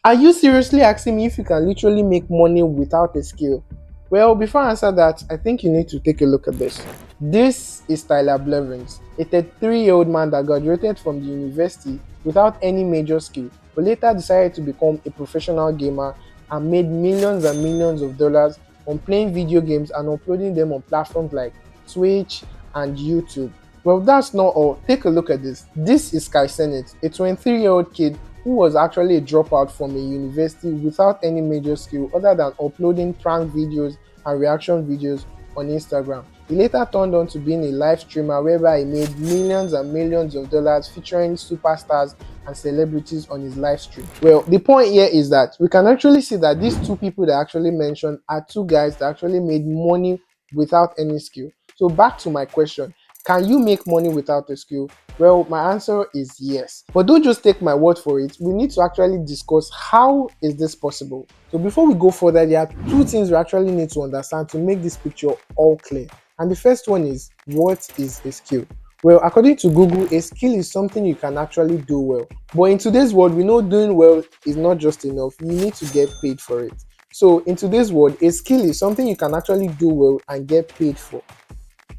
Are you seriously asking me if you can literally make money without a skill? Well, before I answer that, I think you need to take a look at this. This is Tyler Blevins, a 33-year-old man that graduated from the university without any major skill, but later decided to become a professional gamer and made millions and millions of dollars on playing video games and uploading them on platforms like Twitch and YouTube. Well, that's not all. Take a look at this. This is Cenat, a 23-year-old kid who was actually a dropout from a university without any major skill other than uploading prank videos and reaction videos on Instagram. He later turned on to being a live streamer whereby he made millions and millions of dollars featuring superstars and celebrities on his live stream. Well, the point here is that we can actually see that these two people that I actually mentioned are two guys that actually made money without any skill. So back to my question, can you make money without a skill? Well, my answer is yes. But don't just take my word for it. We need to actually discuss how is this possible. So before we go further, there are two things we actually need to understand to make this picture all clear. And the first one is, what is a skill? Well, according to Google, a skill is something you can actually do well. But in today's world, we know doing well is not just enough. You need to get paid for it. So in today's world, a skill is something you can actually do well and get paid for.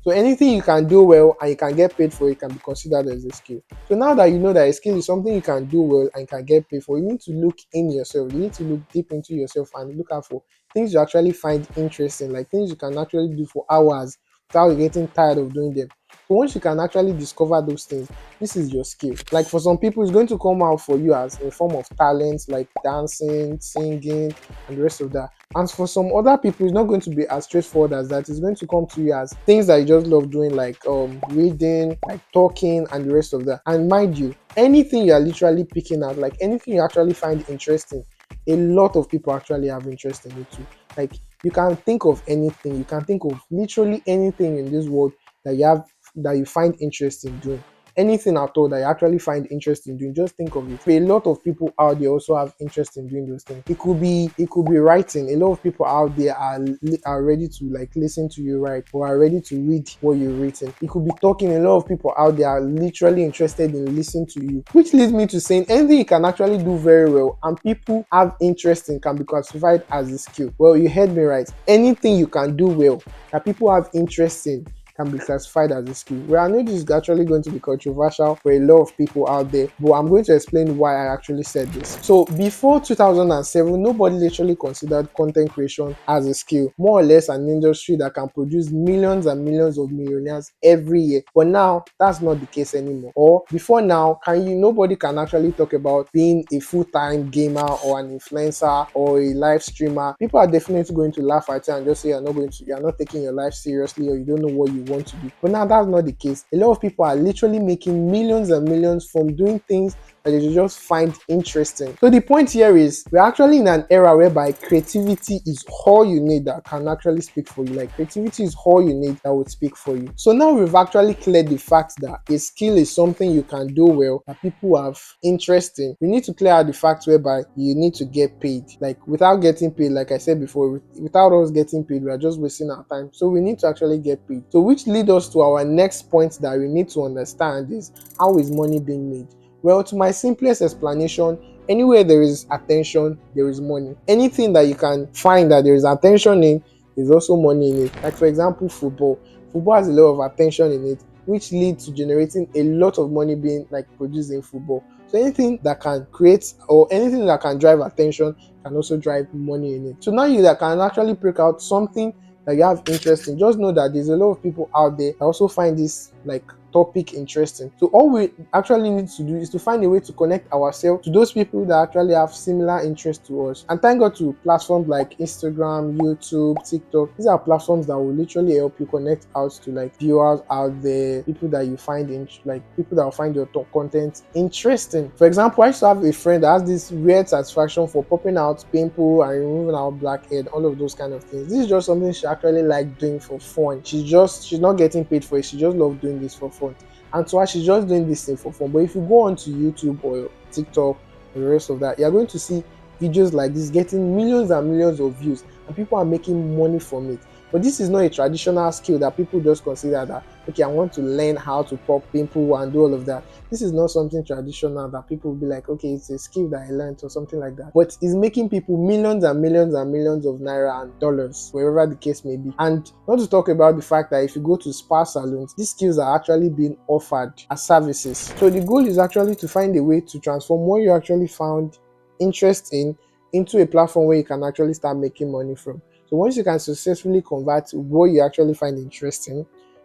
So anything you can do well and you can get paid for it can be considered as a skill. So now that you know that a skill is something you can do well and can get paid for, you need to look in yourself. You need to look deep into yourself and look out for things you actually find interesting, like things you can actually do for hours without getting tired of doing them. So once you can actually discover those things, this is your skill. Like for some people, it's going to come out for you as a form of talent, like dancing, singing, and the rest of that. And for some other people, it's not going to be as straightforward as that. It's going to come to you as things that you just love doing, like reading, like talking, and the rest of that. And mind you, anything you are literally picking out, like anything you actually find interesting, a lot of people actually have interest in it too. Like you can think of anything, you can think of literally anything in this world that you find interest in doing. Anything at all that you actually find interest in doing, just think of it. A lot of people out there also have interest in doing those things. It could be writing. A lot of people out there are ready to like listen to you write, or are ready to read what you're written. It could be talking. A lot of people out there are literally interested in listening to you, which leads me to saying anything you can actually do very well and people have interest in can be classified as a skill. Well, you heard me right. Anything you can do well that people have interest in can be classified as a skill. Well, I know this is actually going to be controversial for a lot of people out there, but I'm going to explain why I actually said this. So before 2007, nobody literally considered content creation as a skill, more or less an industry that can produce millions and millions of millionaires every year. But now that's not the case anymore. Or before now, nobody can actually talk about being a full-time gamer or an influencer or a live streamer. People are definitely going to laugh at you and just say you're not taking your life seriously, or you don't know what you want to do. But now that's not the case. A lot of people are literally making millions and millions from doing things that they just find interesting. So the point here is we're actually in an era whereby creativity is all you need that can actually speak for you. Like creativity is all you need that would speak for you. So now we've actually cleared the fact that a skill is something you can do well that people have interest in. We need to clear out the fact whereby you need to get paid. Like without getting paid, like I said before, without us getting paid, we are just wasting our time. So we need to actually get paid. So which leads us to our next point that we need to understand is, how is money being made? Well, to my simplest explanation, anywhere there is attention, there is money. Anything that you can find that there is attention in, there's also money in it. Like for example, football. Football has a lot of attention in it, which leads to generating a lot of money being like produced in football. So anything that can create or anything that can drive attention can also drive money in it. So now you that can actually break out something that you have interest in, just know that there's a lot of people out there that also find this like topic interesting. So all we actually need to do is to find a way to connect ourselves to those people that actually have similar interests to us. And thank God to platforms like Instagram, YouTube, TikTok. These are platforms that will literally help you connect out to like viewers out there, people that you find people that will find your content interesting. For example, I used to have a friend that has this weird satisfaction for popping out pimple and removing out blackhead, all of those kind of things. This is just something she actually liked doing for fun. She's not getting paid for it. She just loves doing this for fun. And so she's just doing this thing for fun. But if you go onto YouTube or TikTok or the rest of that, you're going to see videos like this getting millions and millions of views, and people are making money from it. But this is not a traditional skill that people just consider that, okay, I want to learn how to pop pimple and do all of that. This is not something traditional that people will be like, okay, it's a skill that I learned or something like that. But it's making people millions and millions and millions of naira and dollars, wherever the case may be. And not to talk about the fact that if you go to spa salons, these skills are actually being offered as services. So the goal is actually to find a way to transform what you actually found interest in into a platform where you can actually start making money from. So once you can successfully convert what you actually find interesting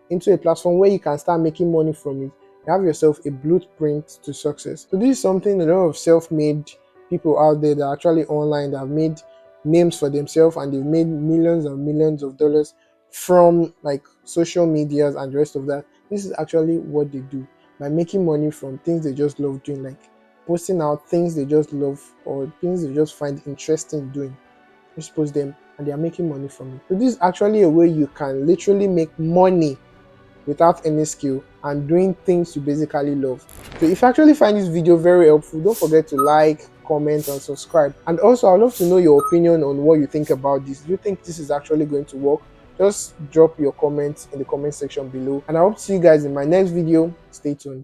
into a platform where you can start making money from it, you have yourself a blueprint to success. So this is something a lot of self-made people out there that are actually online that have made names for themselves, and they've made millions and millions of dollars from like social medias and the rest of that. This is actually what they do by making money from things they just love doing, like posting out things they just love or things they just find interesting doing. Just post them and they are making money from it. So this is actually a way you can literally make money without any skill and doing things you basically love. So if you actually find this video very helpful, don't forget to like, comment and subscribe. And also I'd love to know your opinion on what you think about this. Do you think this is actually going to work? Just drop your comments in the comment section below, and I hope to see you guys in my next video. Stay tuned.